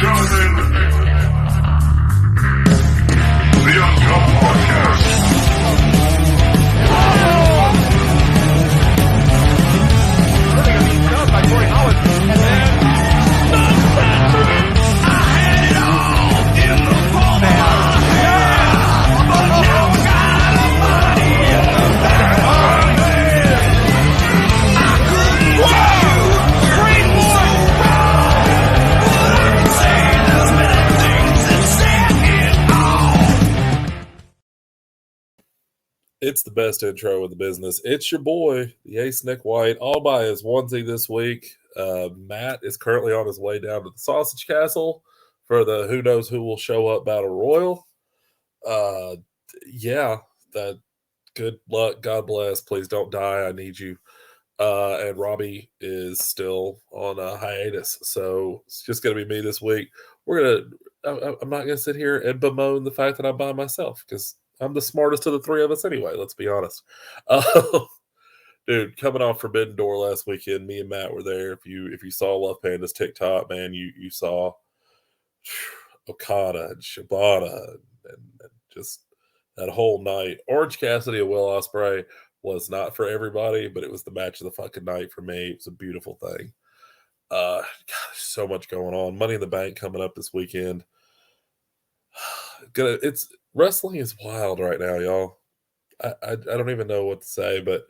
gentlemen, the Uncutt Podcast. It's the best intro in the business. It's your boy, the Ace Nick White, all by his onesie this week. Matt is currently on his way down to the Sausage Castle for the Who Knows Who Will Show Up Battle Royal. That good luck. God bless. Please don't die. I need you. And Robbie is still on a hiatus. So it's just going to be me this week. I'm not going to sit here and bemoan the fact that I'm by myself because I'm the smartest of the three of us anyway, let's be honest. Dude, coming off Forbidden Door last weekend, me and Matt were there. If you saw Love Panda's TikTok, man, you saw Okada and Shibata and just that whole night. Orange Cassidy and Will Ospreay was not for everybody, but it was the match of the fucking night for me. It was a beautiful thing. God, so much going on. Money in the Bank coming up this weekend. Wrestling is wild right now, y'all. I don't even know what to say, but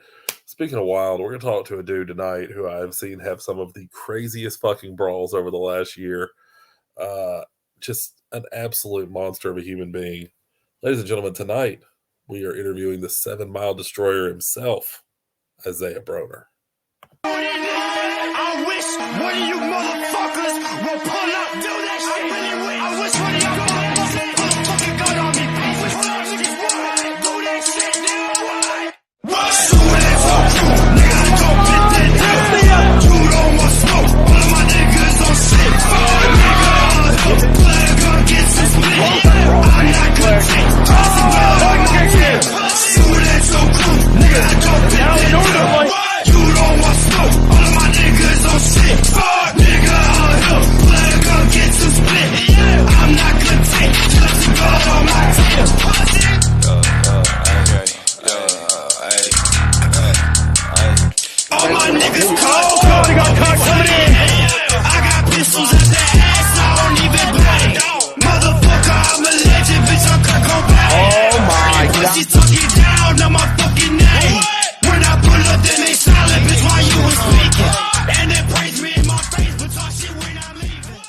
speaking of wild, we're going to talk to a dude tonight who I've seen have some of the craziest fucking brawls over the last year. Just an absolute monster of a human being. Ladies and gentlemen, tonight we are interviewing the 7 Mile Destroyer himself, Isaiah Broner. I wish one of you motherfuckers will pull up, do that shit. I wish one of y'all motherfuckers put a fucking gun on me. I wish one of y'all niggas would do that shit, nigga. What? Shoot ass on crew, nigga, I don't get that deal. You don't want smoke, all of my niggas on shit. Nigga, play a gun, get some split. I'm not content, toss a gun on my tail. Shoot ass on crew, nigga, I don't get that deal. You don't want smoke, all of my niggas on shit. Nigga, play a gun, get some split. I'm not content, toss a gun on my tail. All my niggas cold, they got caught coming in. I got pistols at the ass, I don't even play. Motherfucker, I'm a legend, bitch, I'm Kurt Cobain. Oh my God. She talking down on my fucking name. When I pull up, then they silent, bitch, while you was speaking. And they praise me in my face, but talk shit when I'm leaving.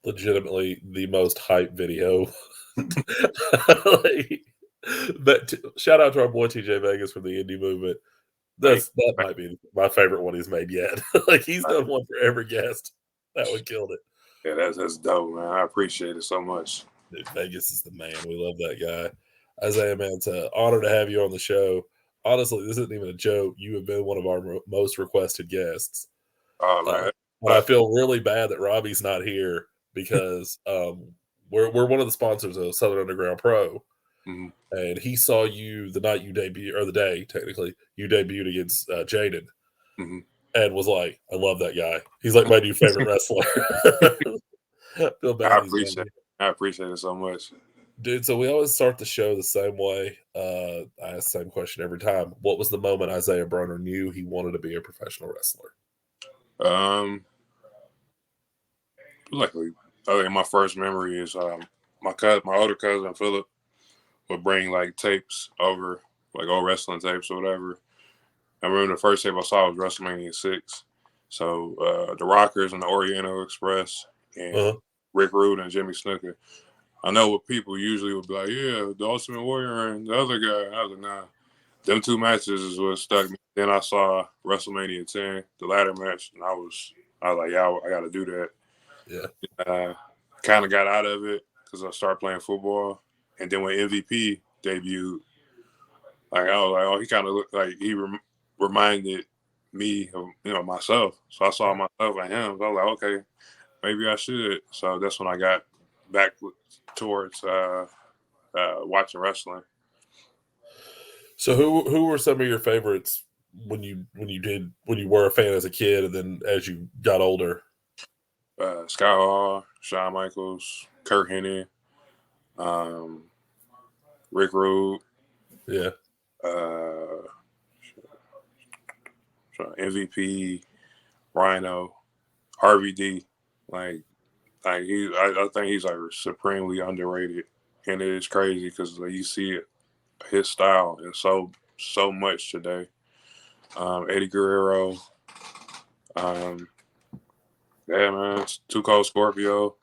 Legitimately the most hype video. Shout out to our boy TJ Vegas from the Indy movement. That might be my favorite one he's made yet. Like he's done one for every guest. That one killed it. Yeah, that's dope, man. I appreciate it so much. Dude, Vegas is the man. We love that guy. Isaiah, man, it's an honor to have you on the show. Honestly, this isn't even a joke. You have been one of our most requested guests. Oh, man. But I feel really bad that Robbie's not here because we're one of the sponsors of Southern Underground Pro. Mm-hmm. And he saw you the night you debuted, or the day, technically, you debuted against Jaden. Mm-hmm. And was like, I love that guy. He's like my new favorite wrestler. Feel bad. I appreciate it so much. Dude, so we always start the show the same way. I ask the same question every time. What was the moment Isaiah Broner knew he wanted to be a professional wrestler? Luckily, I think my first memory is my older cousin Philip would bring like tapes over, like old wrestling tapes or whatever. I remember the first tape I saw was WrestleMania 6. So the Rockers and the Oriental Express and Rick Rude and Jimmy Snuka. I know what people usually would be like, yeah, the Ultimate Warrior and the other guy. I was like, nah. Them two matches is what stuck me. Then I saw WrestleMania 10, the ladder match, and I was like, yeah, I got to do that. Yeah. Kind of got out of it because I started playing football. And then when MVP debuted, like I was like, oh, he kind of looked like he reminded me of myself. So I saw myself and him. So I was like, okay, maybe I should. So that's when I got back towards watching wrestling. So who were some of your favorites when you were a fan as a kid and then as you got older? Scott Hall, Shawn Michaels, Kurt Hennig, Rick Rude, Yeah. MVP, Rhino, RVD. Like I think he's like supremely underrated, and it is crazy because you see it, his style and so much today. Eddie Guerrero, yeah, man, Too Cold Scorpio.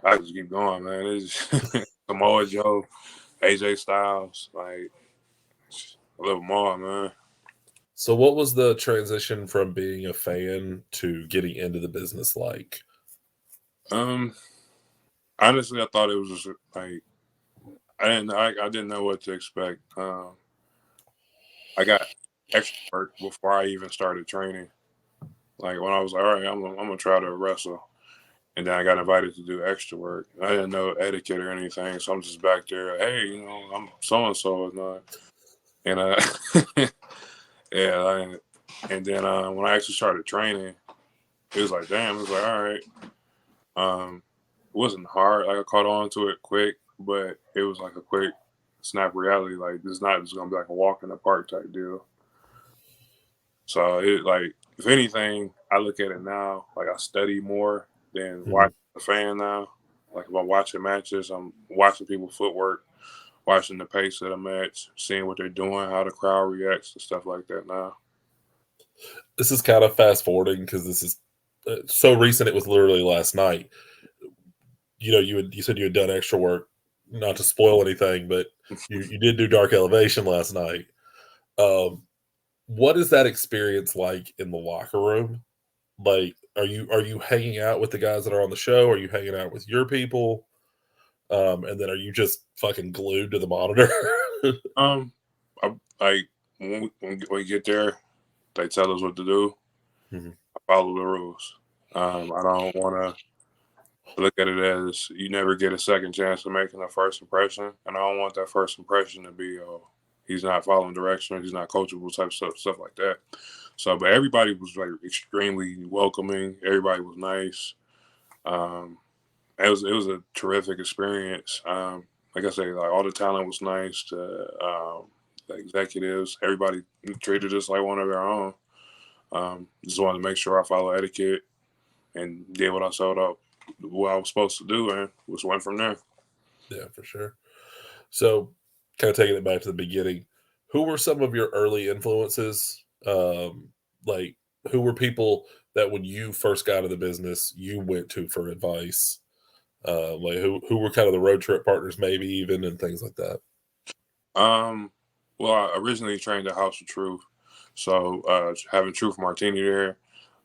I just keep going, man. It's Samoa Joe, AJ Styles, like a little more, man. So, what was the transition from being a fan to getting into the business like? Um, Honestly, I thought it was just like I didn't know what to expect. I got extra work before I even started training. Like when I was like, all right, I'm gonna try to wrestle, and then I got invited to do extra work. I didn't know etiquette or anything, so I'm just back there. Hey, I'm so and so and and yeah, and then when I actually started training, it was like, damn, it was like, all right. It wasn't hard. Like I caught on to it quick, but it was like a quick snap reality. Like it's not just gonna be like a walk in the park type deal. So it like if anything, I look at it now like I study more than Mhm. watching the fan now. Like if I'm watching matches, I'm watching people's footwork, watching the pace of the match, seeing what they're doing, how the crowd reacts, and stuff like that now. This is kind of fast forwarding because this is so recent. It was literally last night. You said you had done extra work. Not to spoil anything, but you did do Dark Elevation last night. Um, what is that experience like in the locker room? Like, are you hanging out with the guys that are on the show? Are you hanging out with your people? And then are you just fucking glued to the monitor? Um, I, like when we get there, they tell us what to do. Mhm. I follow the rules. I don't want to look at it as you never get a second chance of making a first impression, and I don't want that first impression to be, oh, he's not following direction, he's not coachable type stuff like that. So, but everybody was like extremely welcoming. Everybody was nice. Um, it was a terrific experience. Like I say, like all the talent was nice. The executives, everybody treated us like one of their own. Just wanted to make sure I follow etiquette and did what I saw up, what I was supposed to do, and just went from there. Yeah, for sure. So, kind of taking it back to the beginning, who were some of your early influences? Like, who were people that when you first got into the business, you went to for advice? Like, who were kind of the road trip partners, maybe even, and things like that? Um, well, I originally trained at House of Truth, so having Truth Martini there,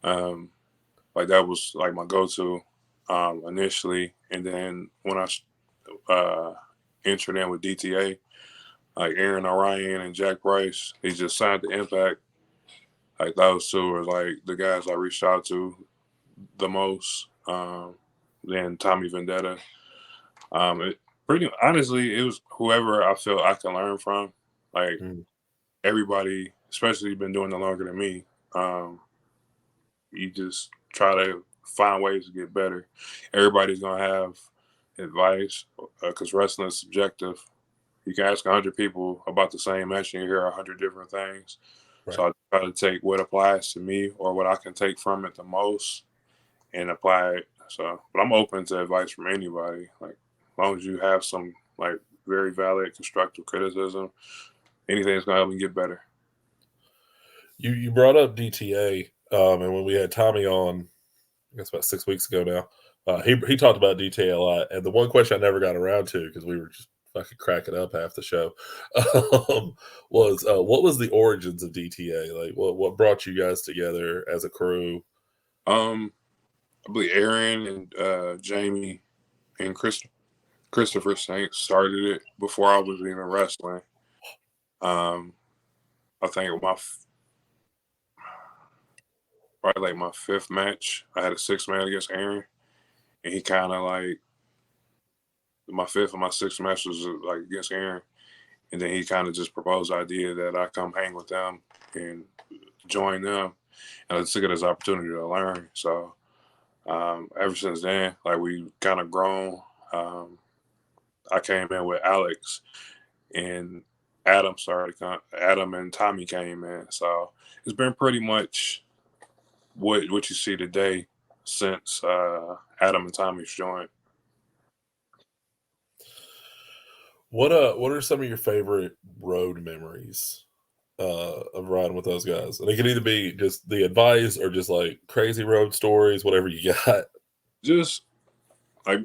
um, like that was like my go-to initially, and then when I entered in with DTA, like Aaron Orion and Jack Price, he just signed the Impact. Like those two were like the guys I reached out to the most. Then Tommy Vendetta. Pretty honestly, it was whoever I feel I can learn from. Like Mm, everybody, especially been doing it longer than me. Um, you just try to find ways to get better. Everybody's gonna have advice because wrestling is subjective. You can ask 100 people about the same match and you hear 100 different things. right. So I try to take what applies to me or what I can take from it the most and apply it. So, but I'm open to advice from anybody. Like, as long as you have some like very valid, constructive criticism, anything's gonna help me get better. You brought up DTA, and when we had Tommy on, I guess about 6 weeks ago now, he talked about DTA a lot. And the one question I never got around to because we were just fucking cracking up half the show was what was the origins of DTA? Like, what brought you guys together as a crew? Um, I believe Aaron and Jamie and Christopher Saint started it before I was even wrestling. Um, I think probably like my fifth match, I had a 6-man against Aaron, and he kind of like my fifth and my sixth match was like against Aaron, and then he kind of just proposed the idea that I come hang with them and join them, and I took it as an opportunity to learn. So Ever since then, like we kind of grown. I came in with Alex, and Adam and Tommy came in. So it's been pretty much what you see today since Adam and Tommy's joined. What are some of your favorite road memories of riding with those guys? And it can either be just the advice or just like crazy road stories, whatever you got. Just like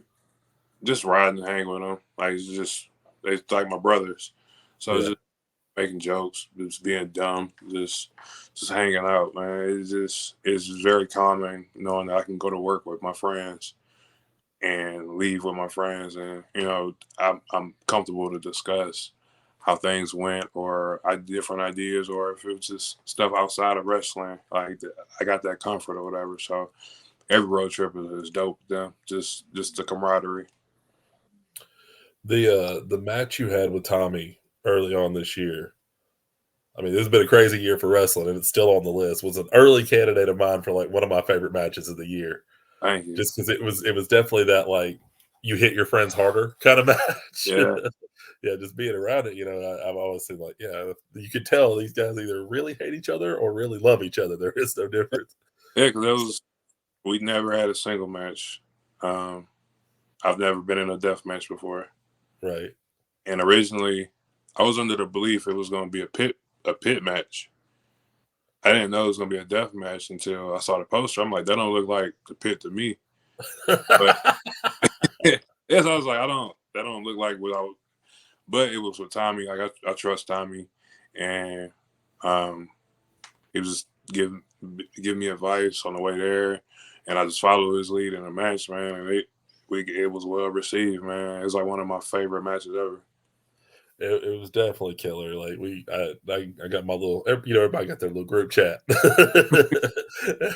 just riding and hanging with them. Like it's like my brothers. So it's Yeah. just making jokes, just being dumb, just hanging out, man. It's very calming knowing that I can go to work with my friends and leave with my friends, and I'm comfortable to discuss how things went or different ideas, or if it's just stuff outside of wrestling. Like I got that comfort or whatever. So every road trip is dope. Them just the camaraderie. The match you had with Tommy early on this year. I mean, this has been a crazy year for wrestling, and it's still on the list. Was an early candidate of mine for like one of my favorite matches of the year. Thank you. Just because it was definitely that like you hit your friends harder kind of match. Yeah. Yeah, just being around it, I've always seen like, yeah, you could tell these guys either really hate each other or really love each other. There is no difference. Yeah, because we never had a single match. I've never been in a death match before. Right. And originally, I was under the belief it was going to be a pit match. I didn't know it was going to be a death match until I saw the poster. I'm like, that don't look like the pit to me. But yes, I was like, that don't look like what I would. But it was with Tommy. Like I trust Tommy, and he was just give me advice on the way there, and I just followed his lead in the match, man. And it was well received, man. It was like one of my favorite matches ever. It was definitely killer. Like I got my little, everybody got their little group chat,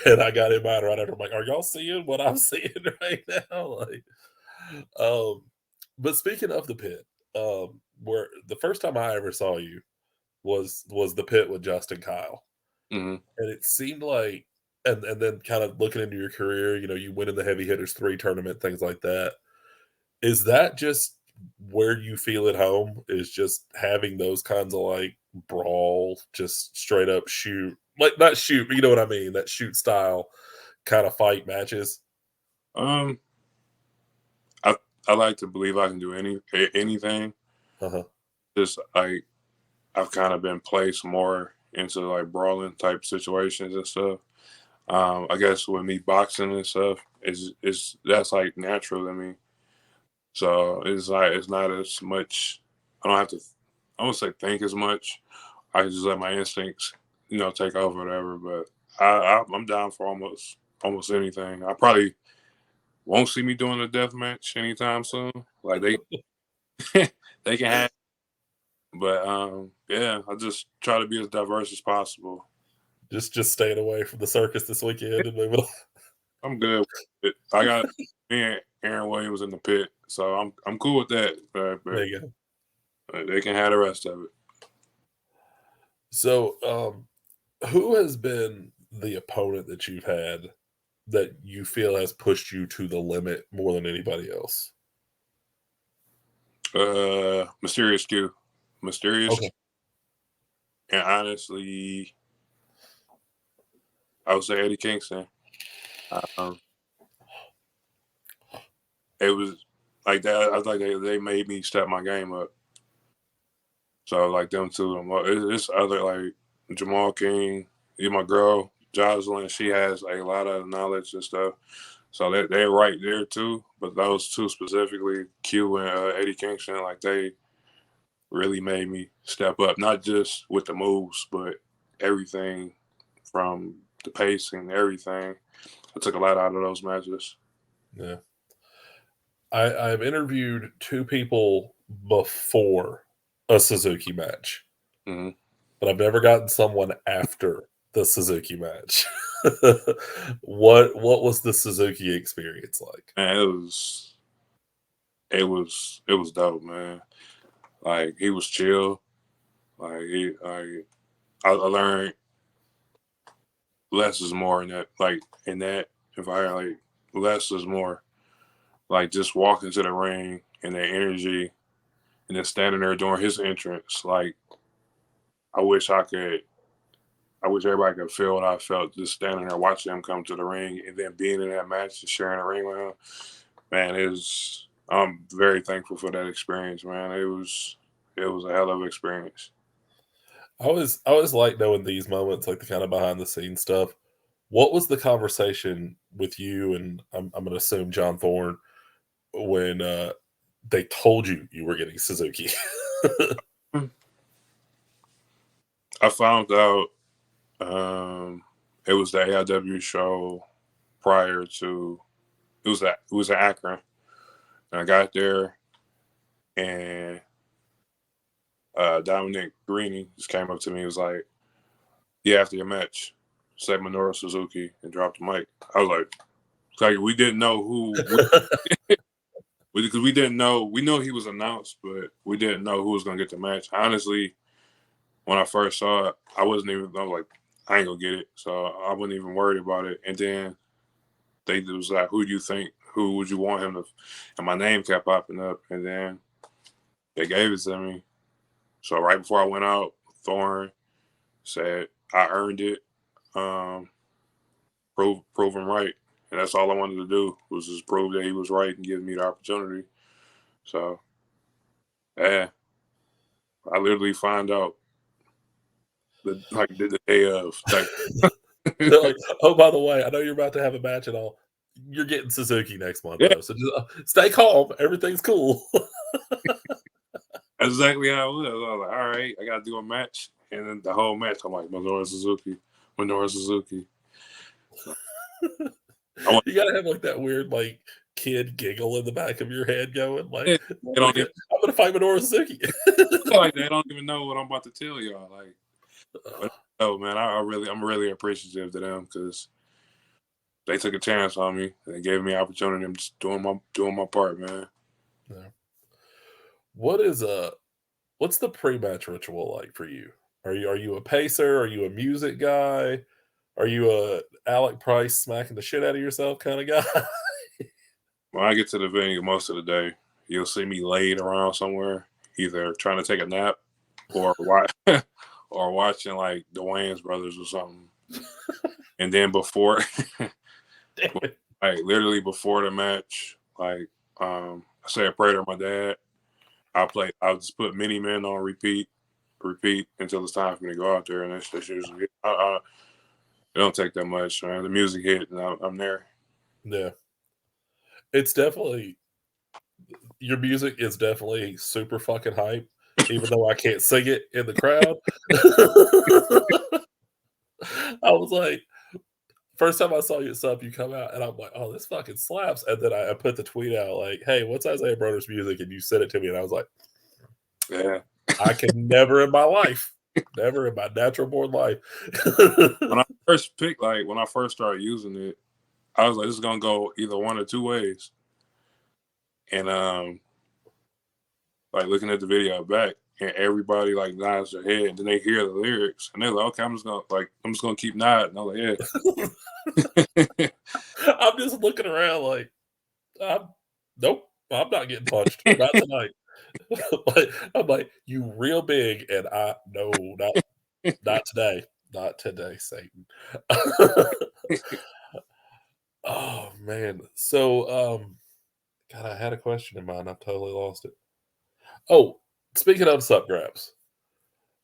and I got in mine right after. I'm like, are y'all seeing what I'm seeing right now? Like, but speaking of the pit, where the first time I ever saw you was the pit with Justin Kyle, Mm-hmm. and it seemed like, and then kind of looking into your career, you win in the Heavy Hitters 3 tournament, things like that. Is that just where you feel at home? Is just having those kinds of like brawl, just straight up shoot, like not shoot, but you know what I mean? That shoot style kind of fight matches. I like to believe I can do anything. Uh-huh. Just like I've kind of been placed more into like brawling type situations and stuff. I guess with me boxing and stuff, that's like natural to me. So it's like it's not as much. I don't have to. I won't say think as much. I just let my instincts, take over whatever. But I'm down for almost anything. I probably won't see me doing a death match anytime soon. Like they they can have. But yeah, I just try to be as diverse as possible. Just staying away from the circus this weekend and moving on. I'm good with it. I got me and Aaron Williams in the pit, so I'm cool with that. But There you go. they can have the rest of it. So, who has been the opponent that you've had that you feel has pushed you to the limit more than anybody else? Mysterious Q. Okay. And honestly, I would say Eddie Kingston. It was like that. I was like they made me step my game up. So like them two, it's other like Jamal King, my girl Joselyn. She has a lot of knowledge and stuff. So they're right there too. But those two specifically, Q and Eddie Kingston, like they really made me step up, not just with the moves, but everything from the pacing, everything. I took a lot out of those matches. Yeah. I've interviewed 2 people before a Suzuki match, Mm-hmm. but I've never gotten someone after the Suzuki match. What was the Suzuki experience like? And it was dope, man. Like he was chill. I learned less is more in that, like in that environment. Like less is more. Like just walking to the ring and that energy, and then standing there during his entrance. Like I wish everybody could feel what I felt just standing there watching him come to the ring and then being in that match and sharing the ring with him. Man, I'm very thankful for that experience, man. It was a hell of an experience. I always like knowing these moments, like the kind of behind the scenes stuff. What was the conversation with you and I'm going to assume John Thorne when they told you were getting Suzuki? I found out it was the AIW show prior to it was at Akron, and I got there, and Dominic Greeny just came up to me and was like, "Yeah, after your match, say Minoru Suzuki," and dropped the mic. I was like we didn't know who, because we didn't know. We know he was announced, but we didn't know who was gonna get the match. Honestly, when I first saw it, I was like, I ain't gonna get it, so I wasn't even worried about it. And then they was like, "Who do you think? Who would you want him to?" And my name kept popping up, and then they gave it to me. So right before I went out, Thorne said I earned it. Prove him right, and that's all I wanted to do was just prove that he was right and give me the opportunity. So, yeah, I literally find out the day of. They're like, oh, by the way, I know you're about to have a match and all. You're getting Suzuki next month, Yeah. though. So just stay calm. Everything's cool. That's exactly how it was. I was like, all right, I got to do a match. And then the whole match, I'm like, Minoru Suzuki. You got to have like that weird, like, kid giggle in the back of your head going, like, Yeah, I'm going to fight Minoru Suzuki. like they don't even know what I'm about to tell y'all. Like, but, oh, man, I'm really appreciative to them because they took a chance on me. And they gave me opportunity. I'm just doing my part, man. Yeah. What's the pre-match ritual like for you? Are you a pacer? Are you a music guy? Are you a Alec Price smacking the shit out of yourself kind of guy? When I get to the venue most of the day, you'll see me laid around somewhere, either trying to take a nap or or watching like the Wayans brothers or something. And then before like literally before the match, like I say a prayer to my dad. I'll just put Mini Men on repeat until it's time for me to go out there, and that's usually it. It don't take that much, man. The music hit, and I'm there. Yeah. It's definitely, your music is definitely super fucking hype, even though I can't sing it in the crowd. I was like, first time I saw you sub, you come out, and I'm like, oh, this fucking slaps. And then I put the tweet out like, hey, what's Isaiah Broner's music? And you sent it to me, and I was like, Yeah. I can never in my life, never in my natural born life. When I first started using it, I was like, this is gonna go either one or two ways. And like looking at the video back, and everybody like nods their head, and then they hear the lyrics, and they're like, okay, I'm just gonna keep nodding. I'm like, yeah. I'm just looking around like, nope, I'm not getting punched. Not tonight. I'm like, you real big, and no, not today. Not today, Satan. Oh man. So God, I had a question in mind. I've totally lost it. Oh, speaking of sup grabs,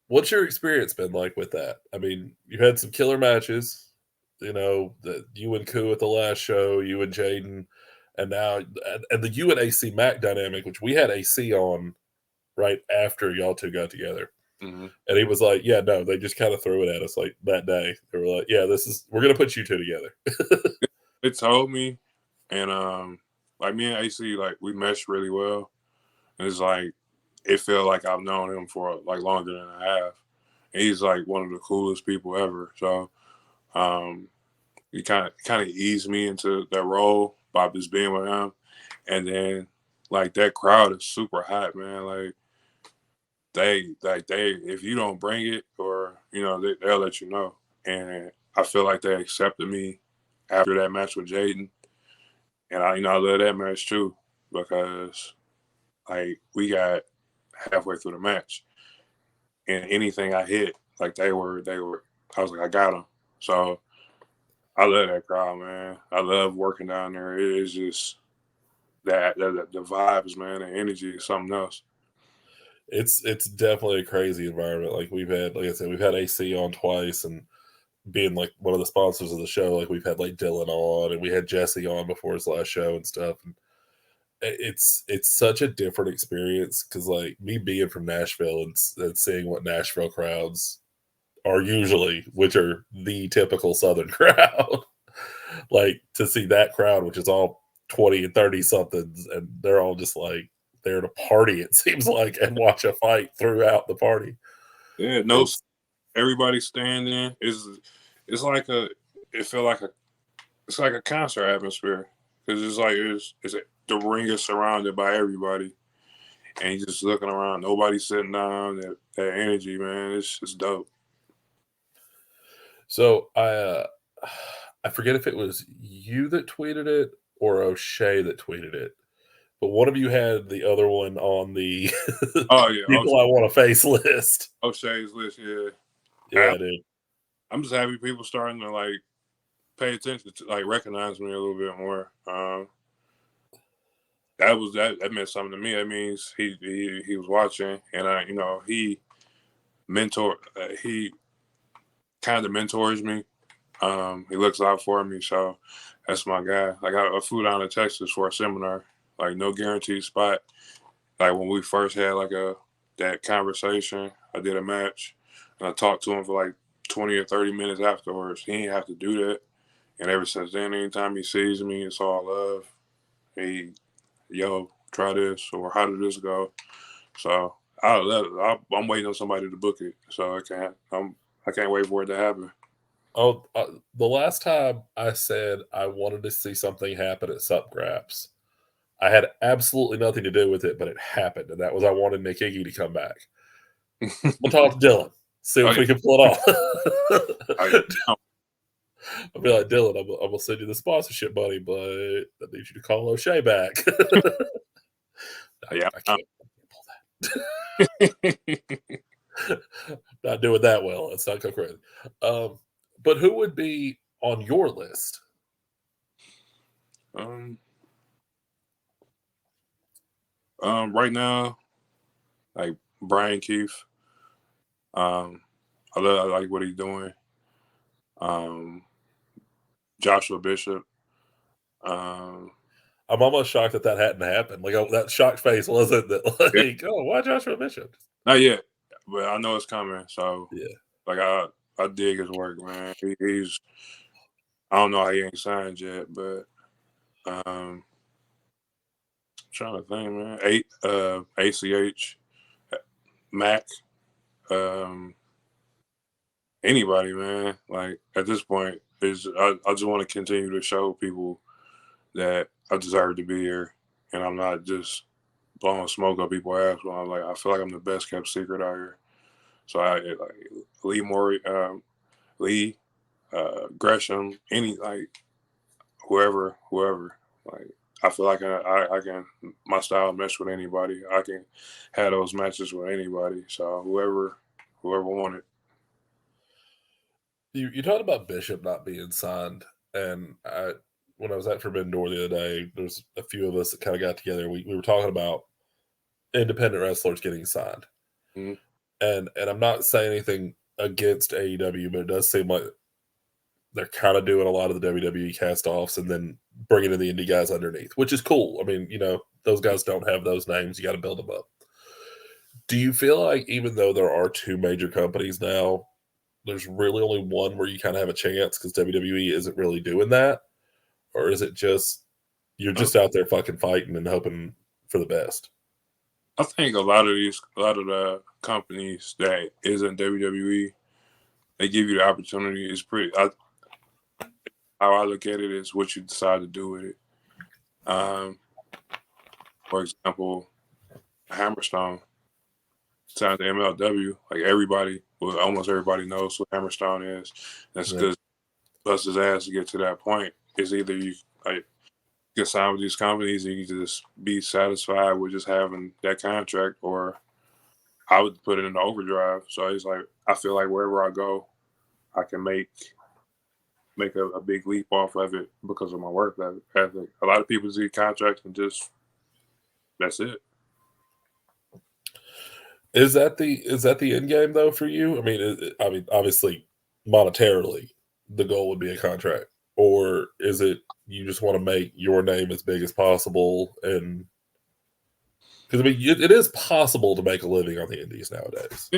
what's your experience been like with that? I mean, you had some killer matches, you and Koo at the last show, you and Jaden, and now and the you and AC Mac dynamic, which we had AC on right after y'all two got together. Mm-hmm. And he was like, yeah, no, they just kind of threw it at us like that day. They were like, yeah, we're going to put you two together. They told me, and like me and AC, like we meshed really well. And it's like, it felt like I've known him for like longer than I have. And he's like one of the coolest people ever. So he kind of eased me into that role by just being with him. And then like that crowd is super hot, man. Like they if you don't bring it, or they'll let you know. And I feel like they accepted me after that match with Jaden, And I love that match too because like we got halfway through the match, and anything I hit, like they were. I was like, I got them. So I love that crowd, man. I love working down there. It is just that the vibes, man, the energy is something else. It's definitely a crazy environment. Like like I said, we've had AC on twice, and being like one of the sponsors of the show, like we've had like Dylan on, and we had Jesse on before his last show and stuff. And it's such a different experience because like me being from Nashville and seeing what Nashville crowds are usually, which are the typical Southern crowd, like to see that crowd, which is all 20 and 30 somethings, and they're all just like there to party, it seems like, and watch a fight throughout the party. Yeah, no, everybody standing it's like it's like a concert atmosphere because it's like the ring is surrounded by everybody, and you're just looking around, nobody's sitting down. That energy, man, it's dope. So I forget if it was you that tweeted it or O'Shea that tweeted it, but one of you had the other one on the Oh yeah, people I want to face list. O'Shea's list, yeah. Yeah, dude. I'm just happy people starting to like pay attention to like recognize me a little bit more. That meant something to me. That means he was watching, and he he kind of mentors me. He looks out for me, so that's my guy. Like I flew down to Texas for a seminar, like no guaranteed spot. Like when we first had like that conversation, I did a match, and I talked to him for like 20 or 30 minutes afterwards. He didn't have to do that, and ever since then, anytime he sees me, it's all love. Yo, try this, or how did this go? So I'm waiting on somebody to book it, so I can't wait for it to happen. Oh, the last time I said I wanted to see something happen at Supgraps, I had absolutely nothing to do with it, but it happened, and that was I wanted Nick Iggy to come back. We'll talk to Dylan, see if we can pull it off. I'll be like, Dylan, I'm going to send you the sponsorship money, but I need you to call O'Shea back. I can't pull that. Not doing that well. It's not going crazy. But who would be on your list? Right now, like Brian Keith. I like what he's doing. Joshua Bishop. I'm almost shocked that hadn't happened. Like that shocked face wasn't that like, oh, why Joshua Bishop? Not yet, but I know it's coming. So yeah, like I dig his work, man. He's I don't know how he ain't signed yet, but trying to think, man. ACH, Mac, anybody, man. Like at this point, I just want to continue to show people that I deserve to be here, and I'm not just blowing smoke up people's ass. When I feel like I'm the best kept secret out here. So Lee Gresham, whoever. Like I feel like I can my style mesh with anybody. I can have those matches with anybody. So whoever wanted. You talked about Bishop not being signed, and when I was at Forbidden Door the other day, there's a few of us that kind of got together. We were talking about independent wrestlers getting signed, mm-hmm. and I'm not saying anything against AEW, but it does seem like they're kind of doing a lot of the WWE cast-offs and then bringing in the indie guys underneath, which is cool. I mean, those guys don't have those names. You got to build them up. Do you feel like even though there are two major companies now, there's really only one where you kind of have a chance because WWE isn't really doing that? Or is it just you're just out there fucking fighting and hoping for the best? I think a lot of the companies that isn't WWE, they give you the opportunity. It's pretty. How I look at it is what you decide to do with it. For example, Hammerstone signed to MLW. Like almost everybody knows what Hammerstone is. That's because bust his ass to get to that point. It's either you like get signed with these companies and you just be satisfied with just having that contract, or I would put it in the overdrive. So it's like I feel like wherever I go, I can make a big leap off of it because of my work ethic. A lot of people see contracts and just that's it. Is that the end game though for you? I mean, obviously, monetarily, the goal would be a contract, or is it you just want to make your name as big as possible? And because I mean, it is possible to make a living on the indies nowadays.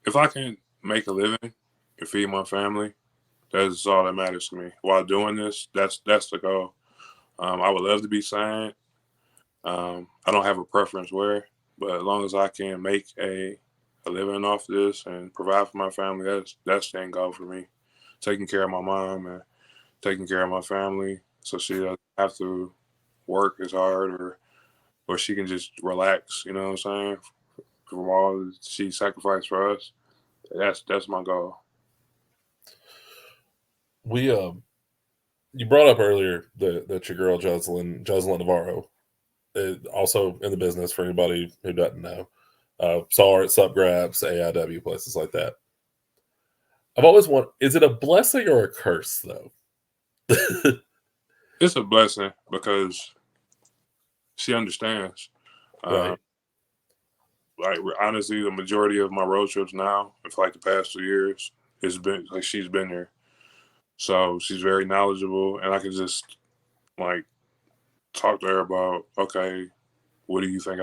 If I can make a living and feed my family, that's all that matters to me. While doing this, that's the goal. I would love to be signed. I don't have a preference where, but as long as I can make a living off this and provide for my family, that's the end goal for me. Taking care of my mom and taking care of my family, so she doesn't have to work as hard, or she can just relax. You know what I'm saying? From all that she sacrificed for us, that's my goal. We you brought up earlier that your girl Joselyn Navarro, also in the business for anybody who doesn't know. Saw her at Sup Grabs, AIW, places like that. I've always wondered, is it a blessing or a curse, though? It's a blessing because she understands. Right. Like honestly, the majority of my road trips now, for like the past 2 years, it's been like she's been there. So she's very knowledgeable, and I can just like talk to her about, okay, what do you think?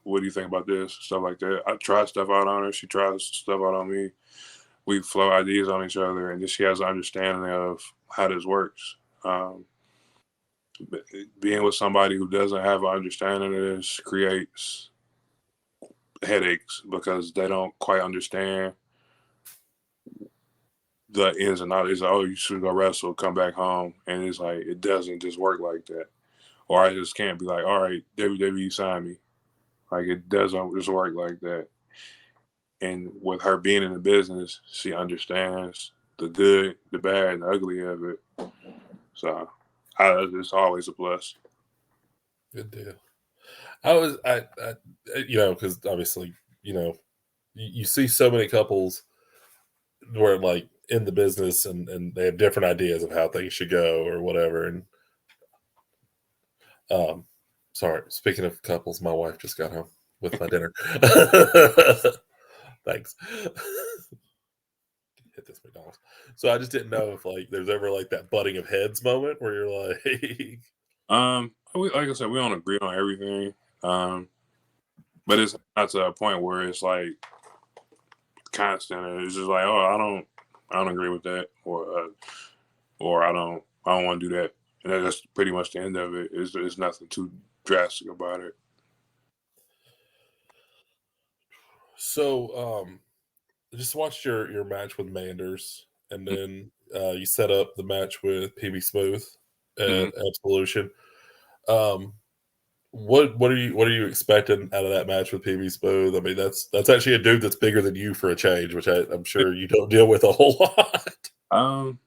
What do you think about this? Stuff like that. I try stuff out on her. She tries stuff out on me. We flow ideas on each other, and just she has an understanding of how this works. Being with somebody who doesn't have an understanding of this creates headaches because they don't quite understand the ins and outs. It's like, oh, you should go wrestle, come back home, and it's like it doesn't just work like that. Or I just can't be like, all right, WWE sign me. Like it doesn't just work like that. And with her being in the business, she understands the good, the bad, and the ugly of it. So it's always a plus. Good deal. Because obviously, you see so many couples where like in the business and they have different ideas of how things should go or whatever. And sorry, speaking of couples, my wife just got home with my dinner. Thanks. Hit this McDonald's. So I just didn't know if like there's ever like that butting of heads moment where you're like, like I said, we don't agree on everything. But it's not to a point where it's like constant. It's just like, oh, I don't agree with that, or I don't want to do that. And that's pretty much the end of it. It's nothing too drastic about it. So just watched your match with Manders, and then you set up the match with PB Smooth at Absolution. What are you expecting out of that match with PB Smooth? I mean, that's actually a dude that's bigger than you for a change, which I'm sure you don't deal with a whole lot. I'm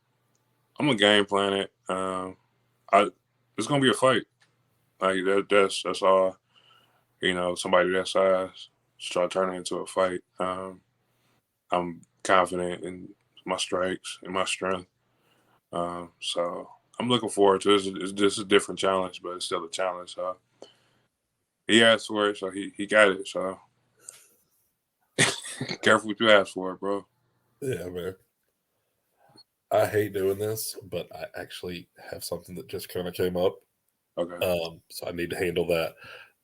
a game plan it. It's gonna be a fight. Like that's all. Somebody that size try to turn it into a fight. I'm confident in my strikes and my strength. So I'm looking forward to it. It's just a different challenge, but it's still a challenge. So he asked for it, so he got it. So careful what you ask for, bro. Yeah, man. I hate doing this, but I actually have something that just kind of came up. Okay. So I need to handle that.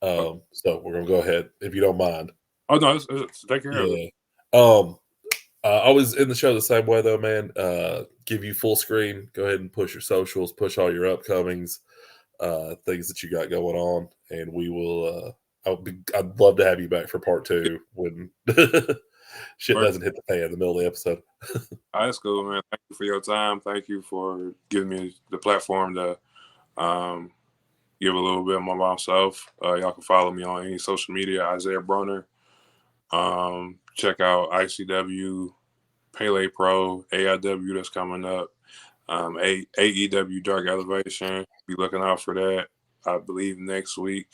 So we're gonna go ahead, if you don't mind. Oh no, it's take care of it. I was in the show the same way though, man. Give you full screen. Go ahead and push your socials, push all your upcomings, things that you got going on, and we will. I'd love to have you back for part 2 when shit doesn't hit the fan in the middle of the episode. That's cool, man. Thank you for your time. Thank you for giving me the platform to give a little bit of my myself. Y'all can follow me on any social media, Isaiah Broner. Check out ICW, Pele Pro, AIW that's coming up. AEW Dark Elevation. Be looking out for that. I believe next week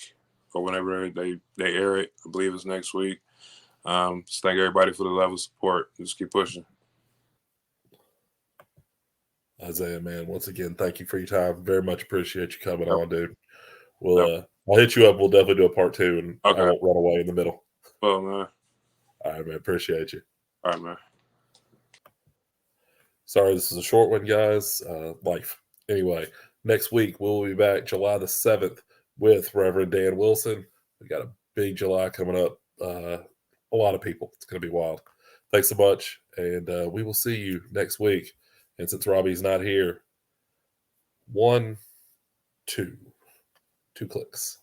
or whenever they air it. I believe it's next week. Just thank everybody for the level of support. Just keep pushing. Isaiah, man, once again, thank you for your time. Very much appreciate you coming Yep. on, dude. I'll hit you up. We'll definitely do a part 2, and Okay. I won't run away in the middle. Well, man. All right, man. Appreciate you. All right, man. Sorry, this is a short one, guys. Life. Anyway, next week we'll be back July the 7th with Reverend Dan Wilson. We got a big July coming up. A lot of people. It's going to be wild. Thanks so much, and we will see you next week. And since Robbie's not here, 1, 2 clicks.